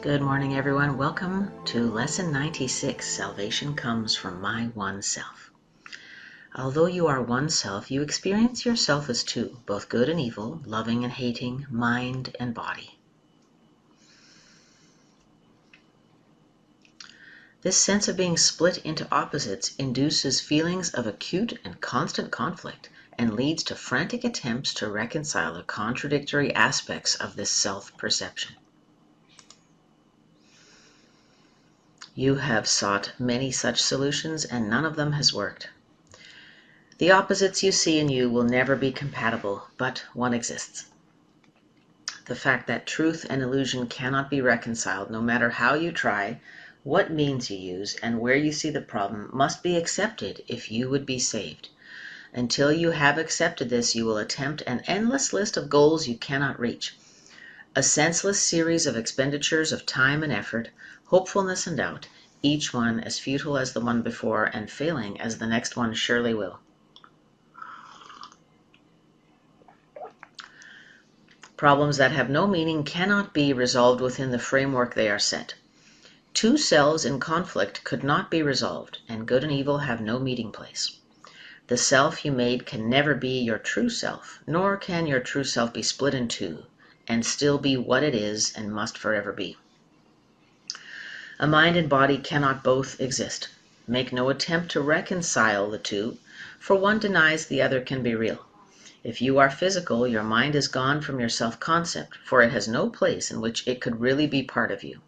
Good morning, everyone. Welcome to Lesson 96, Salvation Comes from My One Self. Although you are one self, you experience yourself as two, both good and evil, loving and hating, mind and body. This sense of being split into opposites induces feelings of acute and constant conflict and leads to frantic attempts to reconcile the contradictory aspects of this self-perception. You have sought many such solutions, and none of them has worked. The opposites you see in you will never be compatible, but one exists. The fact that truth and illusion cannot be reconciled, no matter how you try, what means you use, and where you see the problem, must be accepted if you would be saved. Until you have accepted this, you will attempt an endless list of goals you cannot reach, a senseless series of expenditures of time and effort, hopefulness and doubt, each one as futile as the one before and failing as the next one surely will. Problems that have no meaning cannot be resolved within the framework they are set. Two selves in conflict could not be resolved, and good and evil have no meeting place. The self you made can never be your true self, nor can your true self be split in two, and still be what it is and must forever be. A mind and body cannot both exist. Make no attempt to reconcile the two, for one denies the other can be real. If you are physical, your mind is gone from your self-concept, for it has no place in which it could really be part of you.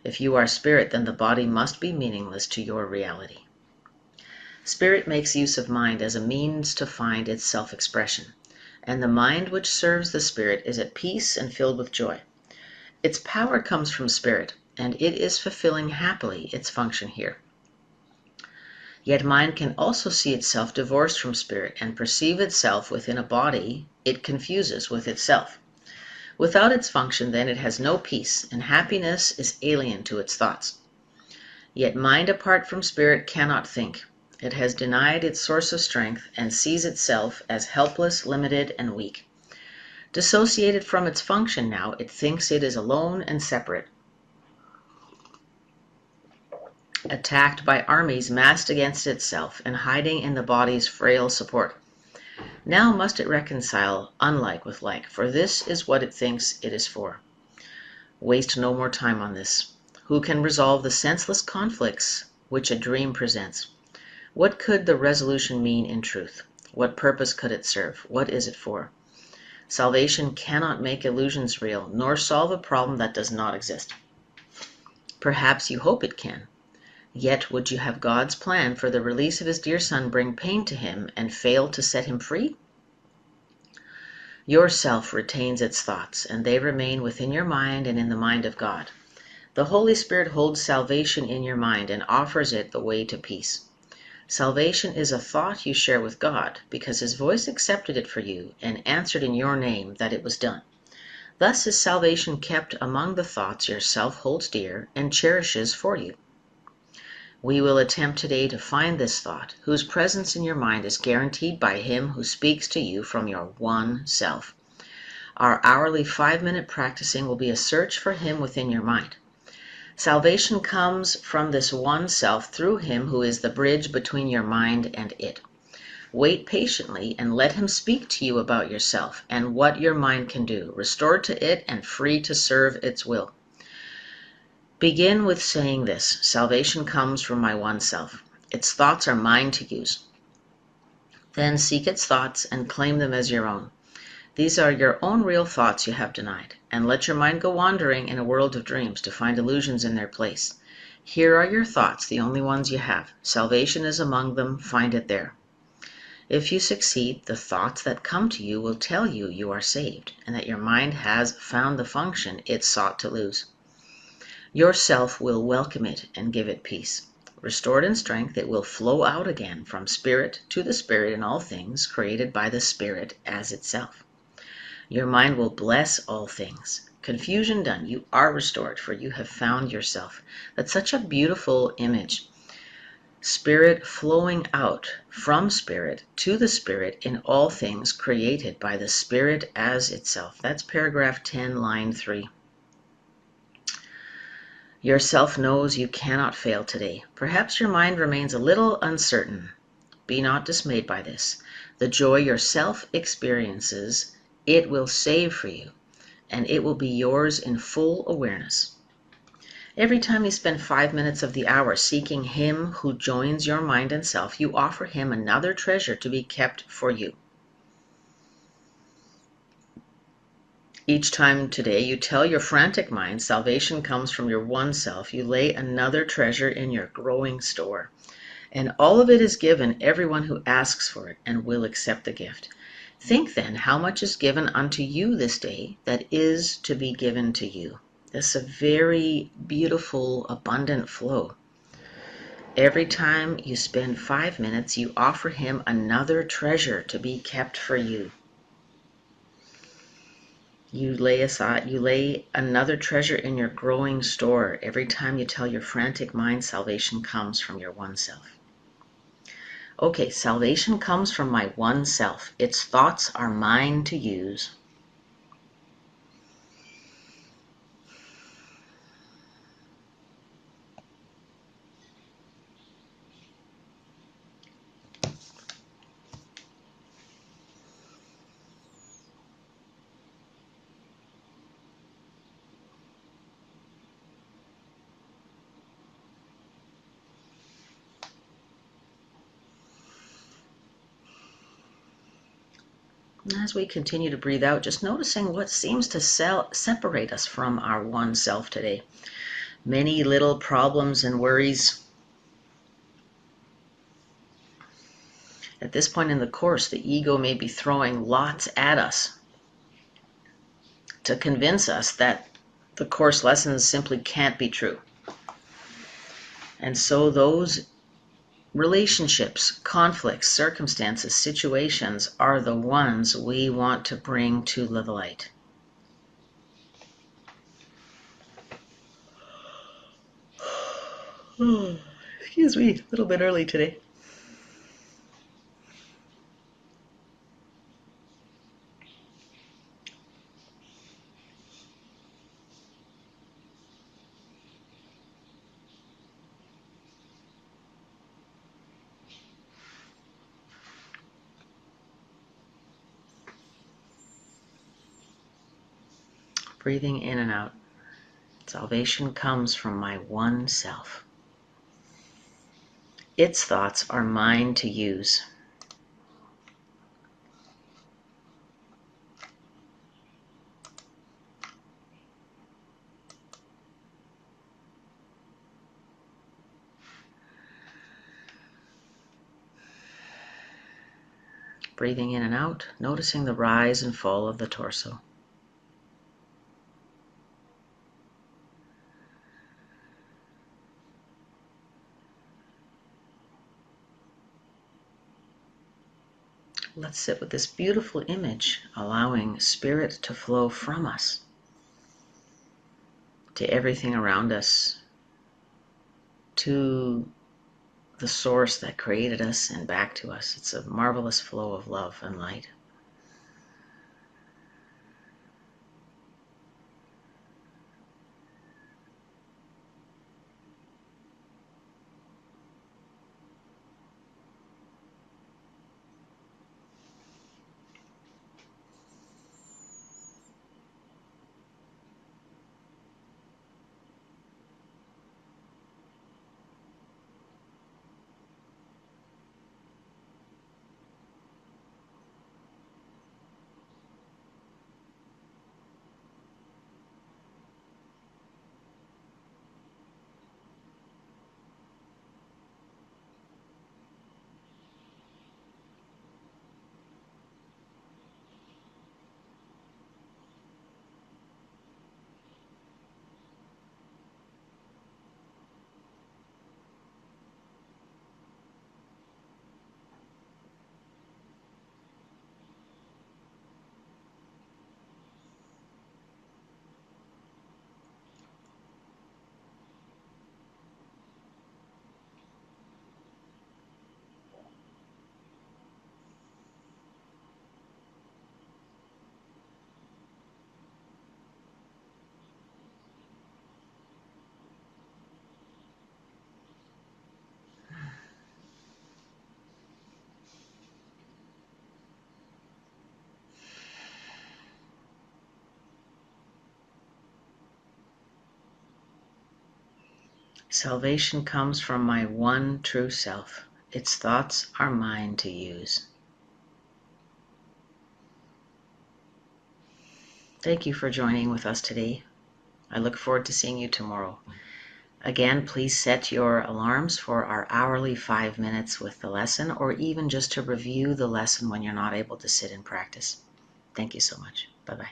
If you are spirit, then the body must be meaningless to your reality. Spirit makes use of mind as a means to find its self-expression, and the mind which serves the spirit is at peace and filled with joy. Its power comes from spirit, and it is fulfilling happily its function here. Yet mind can also see itself divorced from spirit and perceive itself within a body it confuses with itself. Without its function, then, it has no peace, and happiness is alien to its thoughts. Yet mind apart from spirit cannot think. It has denied its source of strength and sees itself as helpless, limited, and weak. Dissociated from its function now, it thinks it is alone and separate, attacked by armies massed against itself and hiding in the body's frail support. Now must it reconcile unlike with like, for this is what it thinks it is for. Waste no more time on this. Who can resolve the senseless conflicts which a dream presents? What could the resolution mean in truth? What purpose could it serve? What is it for? Salvation cannot make illusions real, nor solve a problem that does not exist. Perhaps you hope it can. Yet would you have God's plan for the release of his dear Son bring pain to him and fail to set him free? Your self retains its thoughts, and they remain within your mind and in the mind of God. The Holy Spirit holds salvation in your mind and offers it the way to peace. Salvation is a thought you share with God, because his voice accepted it for you and answered in your name that it was done. Thus is salvation kept among the thoughts your self holds dear and cherishes for you. We will attempt today to find this thought, whose presence in your mind is guaranteed by him who speaks to you from your one self. Our hourly 5-minute practicing will be a search for him within your mind. Salvation comes from this one self through him who is the bridge between your mind and it. Wait patiently and let him speak to you about yourself and what your mind can do, restored to it and free to serve its will. Begin with saying this: salvation comes from my one self. Its thoughts are mine to use. Then seek its thoughts and claim them as your own. These are your own real thoughts you have denied, and let your mind go wandering in a world of dreams to find illusions in their place. Here are your thoughts, the only ones you have. Salvation is among them, find it there. If you succeed, the thoughts that come to you will tell you you are saved, and that your mind has found the function it sought to lose. Your self will welcome it and give it peace. Restored in strength, it will flow out again from spirit to the spirit in all things, created by the spirit as itself. Your mind will bless all things. Confusion done, you are restored, for you have found yourself. That's such a beautiful image. Spirit flowing out from spirit to the spirit in all things, created by the spirit as itself. That's paragraph 10, line 3. Your self knows you cannot fail today. Perhaps your mind remains a little uncertain. Be not dismayed by this. The joy your self experiences, it will save for you, and it will be yours in full awareness. Every time you spend 5 minutes of the hour seeking Him who joins your mind and self, you offer Him another treasure to be kept for you. Each time today you tell your frantic mind salvation comes from your one self, you lay another treasure in your growing store. And all of it is given everyone who asks for it and will accept the gift. Think then how much is given unto you this day that is to be given to you. This is a very beautiful, abundant flow. Every time you spend 5 minutes, you offer Him another treasure to be kept for you. You lay another treasure in your growing store every time you tell your frantic mind salvation comes from your one self. Okay, salvation comes from my one self. Its thoughts are mine to use. And as we continue to breathe out, just noticing what seems to separate us from our one self today. Many little problems and worries. At this point in the Course, the ego may be throwing lots at us to convince us that the Course lessons simply can't be true. And so those relationships, conflicts, circumstances, situations are the ones we want to bring to the light. Excuse me, a little bit early today. Breathing in and out. Salvation comes from my one self. Its thoughts are mine to use. Breathing in and out, noticing the rise and fall of the torso. Let's sit with this beautiful image, allowing spirit to flow from us to everything around us, to the source that created us and back to us. It's a marvelous flow of love and light. Salvation comes from my one true self. Its thoughts are mine to use. Thank you for joining with us today. I look forward to seeing you tomorrow. Again, please set your alarms for our hourly 5 minutes with the lesson, or even just to review the lesson when you're not able to sit and practice. Thank you so much. Bye-bye.